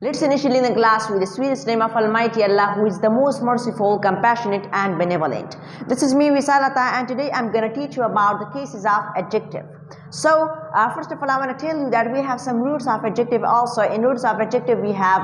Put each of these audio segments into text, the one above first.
Let's initially in the class with the sweetest name of Almighty Allah, who is the most merciful, compassionate and benevolent. This is me, Visalata, and today I'm going to teach you about the cases of adjective. So, first of all, I want to tell you that we have some roots of adjective also. In roots of adjective, we have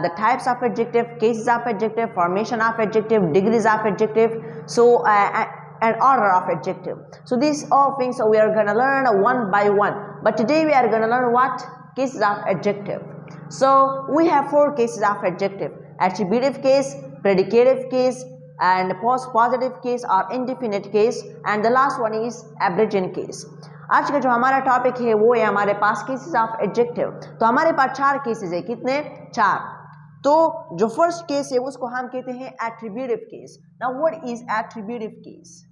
the types of adjective, cases of adjective, formation of adjective, degrees of adjective, so and order of adjective. So these all things we are going to learn one by one. But today we are going to learn what? Cases of adjective. So we have four cases of adjective: attributive case, predicative case, and post-positive case or indefinite case, and the last one is abrogant case. आज का जो हमारा topic है वो है हमारे पास cases of adjective. तो हमारे पास चार केसेस है. कितने? चार. तो जो फर्स्ट केस है उसको हम कहते हैं attributive case. Now what is attributive case?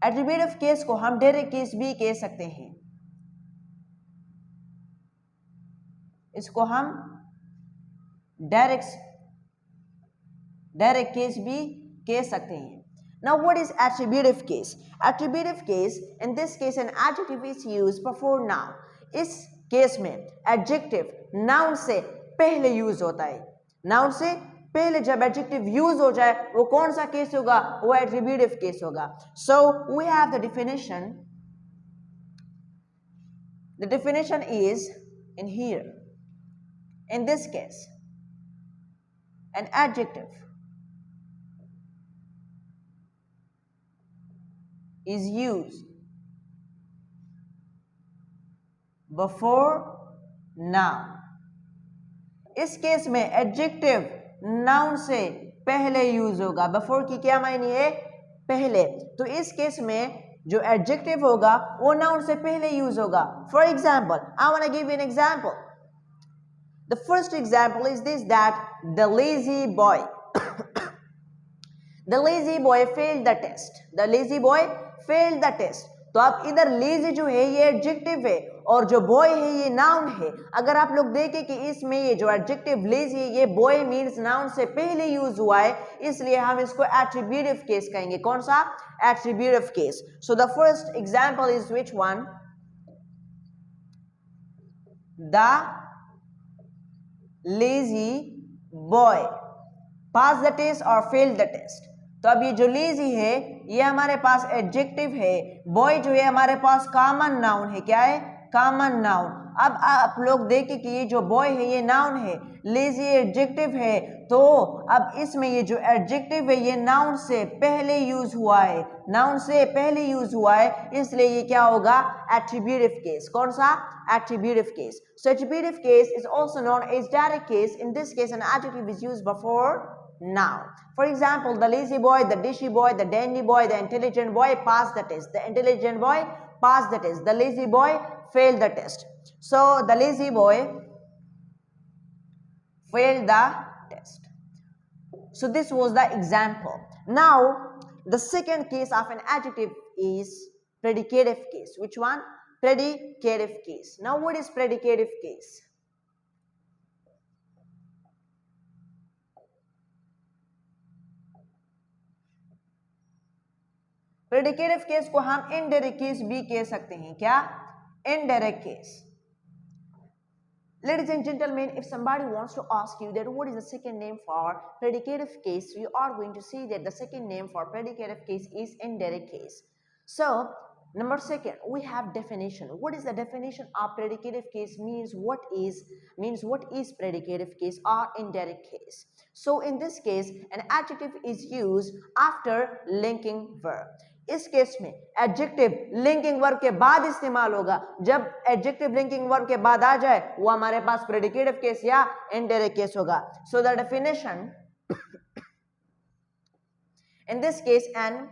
Attributive case को हम डायरेक्ट केस भी कह सकते हैं. इसको हम डायरेक्ट केस भी कह सकते हैं. Now what is attributive case? Attributive case, in this case an adjective is used before noun. इस केस में adjective noun से पहले यूज होता है. noun से पहले जब एडजेक्टिव यूज हो जाए वो कौन सा केस होगा? वो एट्रीब्यूटिव केस होगा. So we have the definition. The definition is in here. In this case an adjective is used before noun. इस केस में एडजेक्टिव नाउन से पहले यूज होगा. बिफोर की क्या मायने है? पहले. तो इस केस में जो एडजेक्टिव होगा वो नाउन से पहले यूज होगा. For example, I want to give you an example. The first example is this, that the lazy boy. The lazy boy failed the test. The lazy boy failed the test. तो अब इधर lazy जो है ये adjective है और जो boy है ये नाउन है. अगर आप लोग देखें कि इसमें ये जो एडजेक्टिव लेजी है ये बॉय मींस नाउन से पहले यूज हुआ है, इसलिए हम इसको एट्रीब्यूटिव केस कहेंगे. कौन सा? Attributive case. So the first example is which one? The lazy boy pass the test और फेल्ड द टेस्ट. तो अब ये जो लेजी है ये हमारे पास एडजेक्टिव है. बॉय जो है हमारे पास कॉमन नाउन है. क्या है? Common noun. अब आप लोग देखें कि ये जो बॉय है ये नाउन है, लेजी एडजेक्टिव है. तो अब इसमें ये जो एडजेक्टिव है ये नाउन से पहले यूज हुआ है. नाउन से पहले यूज हुआ है, इसलिए ये क्या होगा? Attributive case. कौन सा? Attributive case. So attributive case is also known as direct case. In this case an adjective is used before noun. For example, the lazy boy, the dishy boy, the dandy boy, the intelligent boy passed the test. The intelligent boy passed the test. The lazy boy failed the test. So the lazy boy failed the test. So this was the example. Now the second case of an adjective is predicative case. Which one? Predicative case. Now what is predicative case? Predicative case को हम indirect case भी कह सकते हैं. क्या? Indirect case. Ladies and gentlemen, if somebody wants to ask you that what is the second name for predicative case, we are going to see that the second name for predicative case is indirect case. So number second, we have definition. What is the definition of predicative case? Means what is predicative case or indirect case. So in this case an adjective is used after linking verb. इस case में adjective linking verb के बाद इस्तेमाल होगा. जब adjective linking verb के बाद आ जाए वो हमारे पास प्रेडिकेटिव केस या इनडायरेक्ट केस होगा. So the definition in this case an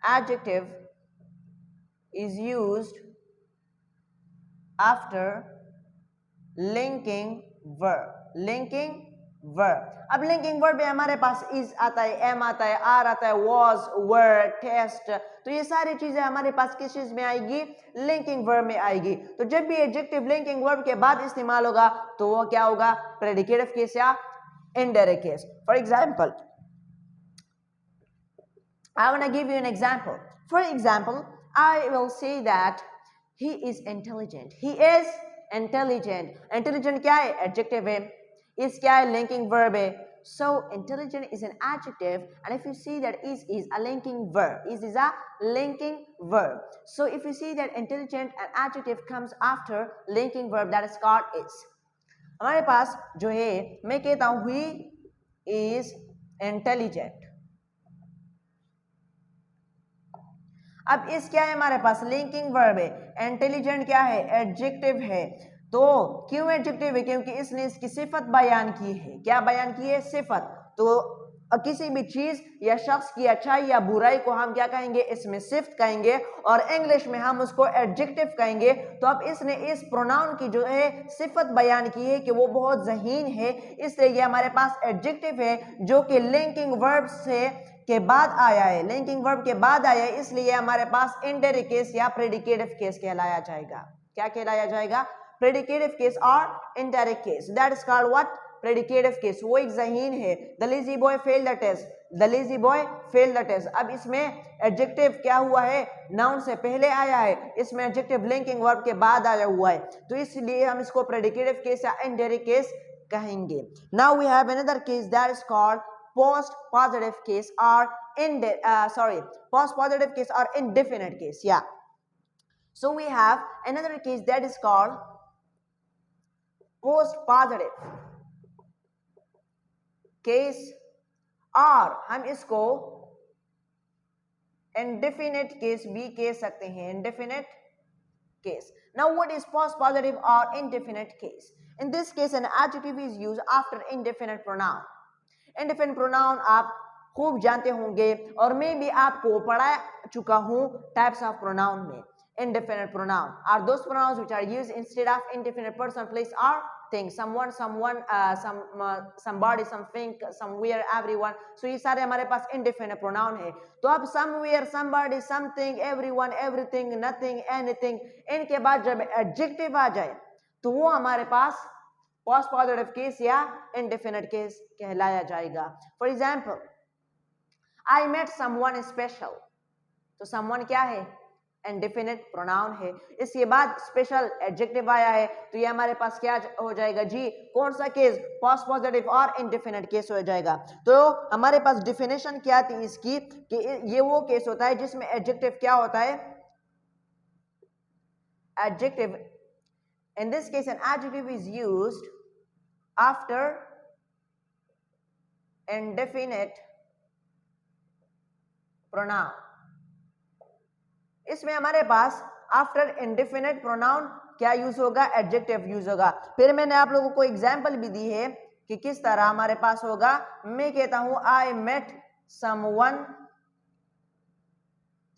adjective is used after linking verb. Linking verb. अब linking verb में हमारे पास is आता है, am आता है, are आता है, was, were, test. तो ये सारी चीजें हमारे पास किस चीज में आएगी? linking verb में आएगी. तो जब भी adjective linking verb के बाद इस्तेमाल होगा तो वो क्या होगा? predicative case या indirect case. For example, I want to give you an example. For example, I will say that he is intelligent. He is intelligent. Intelligent क्या है? Adjective है. Is क्या है? Linking verb है. So intelligent is an adjective, and if you see that is a linking verb. Is a linking verb. So if you see that intelligent, an adjective comes after linking verb, that is called is. हमारे पास जो है मैं कहता हूँ he is intelligent. अब इस क्या है हमारे पास? लिंकिंग वर्ब है. इंटेलिजेंट क्या है? एडजेक्टिव है. तो क्यों एडजेक्टिव है? क्योंकि इसने इसकी सिफत बयान की है. क्या बयान की है? सिफत. तो किसी भी चीज या शख्स की अच्छाई या बुराई को हम क्या कहेंगे? इसमें सिफ्त कहेंगे, और इंग्लिश में हम उसको एडजेक्टिव कहेंगे. तो अब इसने इस प्रोनाउन की जो है सिफत बयान की है कि वो बहुत ज़हीन है, इसलिए ये हमारे पास एडजेक्टिव है जो कि लिंकिंग वर्ब से के बाद आया है. लिंकिंग वर्ब के बाद आया है, इसलिए हमारे पास इंडायरेक्ट केस या प्रेडिकेटिव केस कहलाया जाएगा. क्या कहलाया जाएगा? प्रेडिकेटिव केस और indirect case. That is called what? Predicative case. वो एक ज़हीन है. The lazy boy failed the test. The lazy boy failed the test. अब इसमें एडजेक्टिव क्या हुआ है? नाउन से पहले आया है. इसमें एडजेक्टिव लिंकिंग वर्ब के बाद आया हुआ है, तो इसलिए हम इसको प्रेडिकेटिव केस या इंडायरेक्ट केस कहेंगे. Now we have another case that is called post positive case or post positive case or indefinite case. Yeah, so we have another case that is called post positive case, और हम इसको indefinite case भी कह सकते हैं. indefinite case. Now what is post positive or indefinite case? In this case an adjective is used after indefinite pronoun. Indefinite pronoun आप खूब जानते होंगे, और मैं भी आपको पढ़ा चुका हूं टाइप्स ऑफ प्रोनाउन में. Indefinite pronoun are those pronouns which are used instead of indefinite person, place और thing. Someone, somebody, something, somewhere, everyone. So ये सारे हमारे पास इंडेफिनिट प्रोनाउन है. तो अब somewhere, somebody, something, everyone, everything, nothing, anything, इनके बाद जब एडजेक्टिव आ जाए तो वो हमारे पास पोस्ट पॉजिटिव केस या इंडेफिनिट केस कहलाया जाएगा. For example, I met someone special. तो समवन क्या है? इंडेफिनिट प्रोनाउन है. इसके बाद स्पेशल एडजेक्टिव आया है, तो ये हमारे पास क्या हो जाएगा जी? कौन सा केस? पोस्ट पॉजिटिव और इंडेफिनिट केस हो जाएगा. तो हमारे पास डिफिनेशन क्या थी इसकी कि ये वो केस होता है जिसमें एडजेक्टिव क्या होता है? Adjective. In this case an adjective is used after indefinite pronoun. इसमें हमारे पास आफ्टर इंडेफिनिट प्रोनाउन क्या यूज होगा? एडजेक्टिव यूज होगा. फिर मैंने आप लोगों को एग्जांपल भी दी है कि किस तरह हमारे पास होगा. मैं कहता हूं आई मेट समवन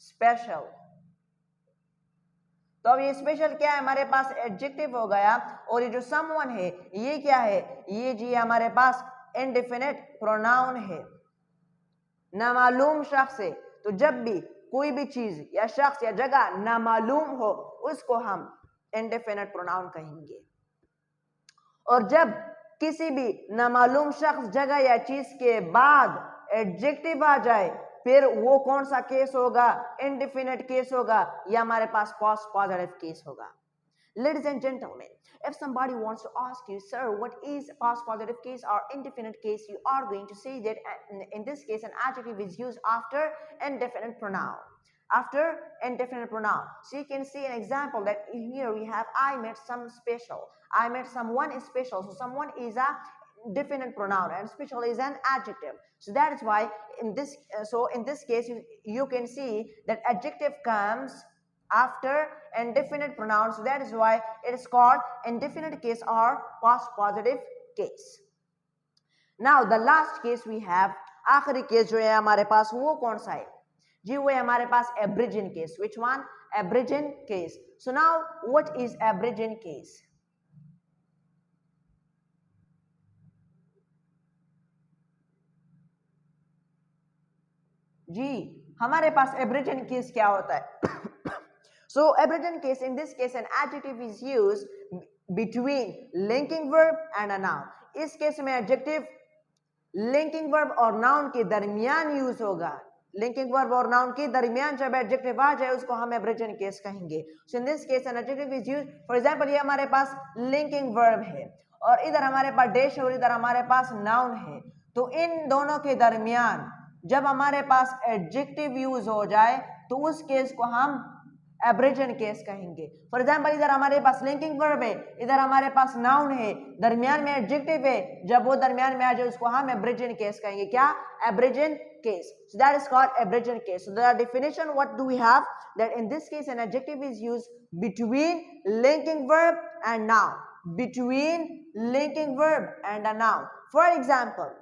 स्पेशल. तो अब ये स्पेशल क्या है? हमारे पास एडजेक्टिव हो गया, और ये जो समवन है ये क्या है? ये जी हमारे पास इंडेफिनिट प्रोनाउन है, नामालूम शख्स है. तो जब भी कोई भी चीज या शख्स या जगह नामालूम हो उसको हम इंडेफिनिट प्रोनाउन कहेंगे. और जब किसी भी नामालूम शख्स, जगह या चीज के बाद एडजेक्टिव आ जाए फिर वो कौन सा केस होगा? इंडेफिनिट केस होगा, या हमारे पास पोस्ट पॉजिटिव केस होगा. Ladies and gentlemen, if somebody wants to ask you, sir, what is past positive case or indefinite case, you are going to say that in this case an adjective is used after indefinite pronoun. After indefinite pronoun. So you can see an example that here we have I met some special. I met someone special. So someone is a definite pronoun and special is an adjective. So that is why in this case you can see that adjective comes after indefinite pronoun. So that is why it is called indefinite case or past positive case. Now the last case we have, आखिरी case जो है हमारे पास वो कौन सा है जी? वो है हमारे पास abridging case. Which one? Abridging case. So now what is abridging case? जी हमारे पास abridging case क्या होता है? So abridging case, in this case an adjective is used between linking verb and a noun. इस केस में adjective linking verb और noun के दरमियान use होगा. लिंकिंग वर्ब और नाउन के दरमियान जब एडजेक्टिव आ जाए उसको हम एब्रिजन केस कहेंगे. So in this case an adjective is used. For example ये हमारे पास लिंकिंग वर्ब है और इधर हमारे पास डैश और इधर हमारे पास नाउन है. तो इन दोनों के दरमियान जब हमारे पास एडजेक्टिव यूज हो जाए तो उस केस को हम एब्रिजन केस कहेंगे. फॉर एग्जांपल इधर हमारे पास लिंकिंग वर्ब है, इधर हमारे पास नाउन है, दरमियान में एडजेक्टिव है, जब वो दरमियान में आ जाए उसको हम एब्रिजन केस कहेंगे. क्या? एब्रिजन case. So that is called abrogation case. So the definition, what do we have? That in this case an adjective is used between linking verb and noun. Between linking verb and a noun. For example,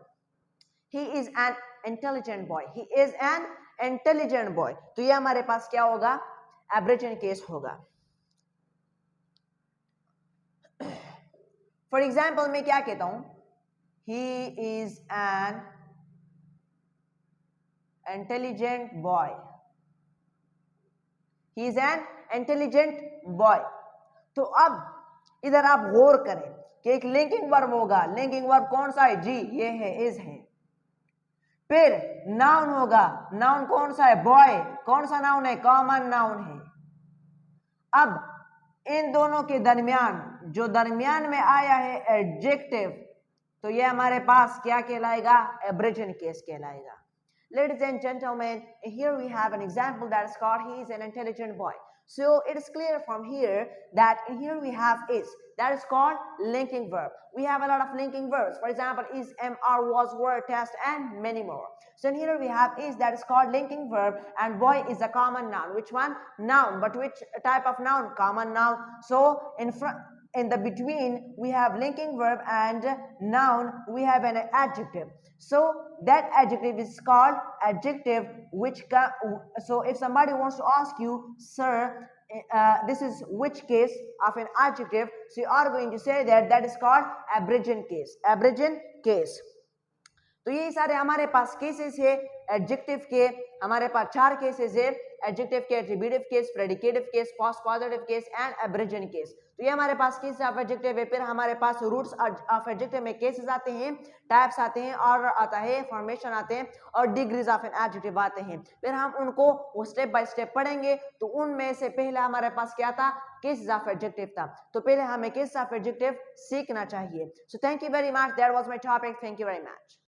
he is an intelligent boy. He is an intelligent boy. तो ये हमारे पास क्या होगा? abrogation case होगा. For example, मैं क्या कहता हूं? He is an intelligent boy. He is an intelligent boy. तो अब इधर आप गौर करें कि एक लिंकिंग वर्ब होगा. लिंकिंग वर्ब कौन सा है? जी, ये है, इज है. फिर नाउन होगा. नाउन कौन सा है? बॉय. कौन सा नाउन है? कॉमन नाउन है. अब इन दोनों के दरमियान जो दरमियान में आया है एडजेक्टिव, तो ये हमारे पास क्या कहलाएगा? एब्रिजन केस कहलाएगा. Ladies and gentlemen, here we have an example that is called he is an intelligent boy. So it is clear from here that here we have is. That is called linking verb. We have a lot of linking verbs. For example, is, am, are, was, were, test, and many more. So here we have is, that is called linking verb, and boy is a common noun. Which one? Noun. But which type of noun? Common noun. So in the between we have linking verb and noun we have an adjective. So that adjective is called adjective which so if somebody wants to ask you, sir, this is which case of an adjective, so you are going to say that is called abrogation case. Abrogation case. तो ये सारे हमारे पास cases है adjective के. हमारे पास 4 cases है adjective के, attributive case, predicative case, postpositive case and abridgement case. तो ये हमारे पास केसेस ऑफ एडजेक्टिव है. फिर हमारे पास रूट्स ऑफ एडजेक्टिव में केसेस आते हैं, टाइप्स आते हैं, ऑर्डर आता है, फॉर्मेशन आते हैं और डिग्रीज ऑफ एन एडजेक्टिव आते हैं. फिर हम उनको स्टेप बाय स्टेप पढ़ेंगे. तो उनमें से पहले हमारे पास क्या था? केसेस ऑफ एडजेक्टिव था. तो पहले हमें केसेस ऑफ एडजेक्टिव सीखना चाहिए. So thank you very much. That was my topic. Thank you very much.